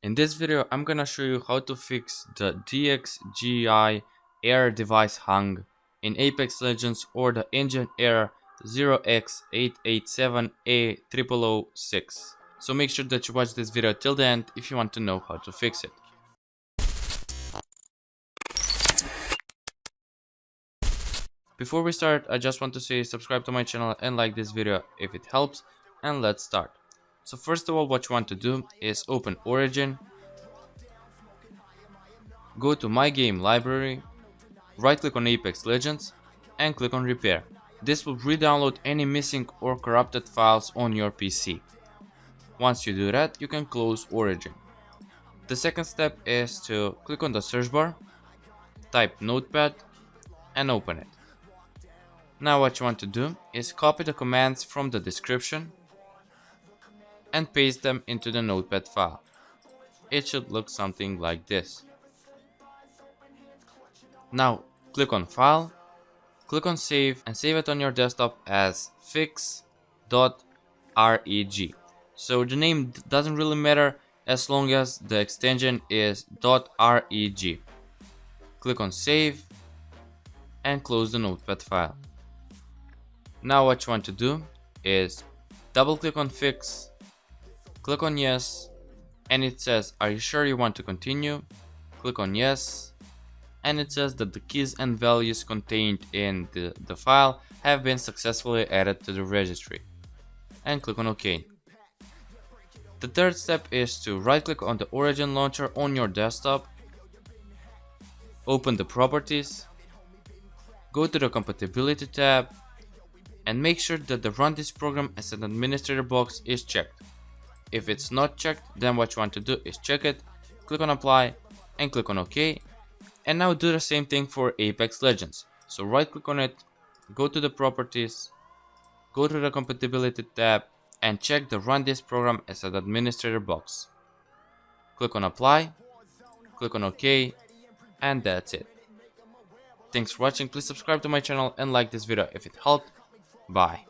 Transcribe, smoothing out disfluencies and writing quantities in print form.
In this video, I'm gonna show you how to fix the DXGI error device hung in Apex Legends or the engine error 0x887A0006. So make sure that you watch this video till the end if you want to know how to fix it. Before we start, I just want to say subscribe to my channel and like this video if it helps, and let's start. So first of all, what you want to do is open Origin, go to My Game Library, right click on Apex Legends and click on Repair. This will re-download any missing or corrupted files on your PC. Once you do that, you can close Origin. The second step is to click on the search bar, type Notepad and open it. Now what you want to do is copy the commands from the description and paste them into the Notepad file. It should look something like this. Now click on File, click on Save and save it on your desktop as fix.reg. So the name doesn't really matter as long as the extension is .reg. Click on Save and close the Notepad file. Now what you want to do is double click on Fix, click on Yes, and it says, are you sure you want to continue? Click on Yes, and it says that the keys and values contained in the file have been successfully added to the registry, and click on OK. The third step is to right click on the Origin launcher on your desktop, open the properties, go to the compatibility tab, and make sure that the Run This Program as an Administrator box is checked. If it's not checked, then what you want to do is check it, click on Apply and click on OK. And now do the same thing for Apex Legends. So right click on it, go to the properties, go to the compatibility tab and check the Run This Program as an Administrator box. Click on Apply, click on OK, and that's it. Thanks for watching. Please subscribe to my channel and like this video if it helped. Bye.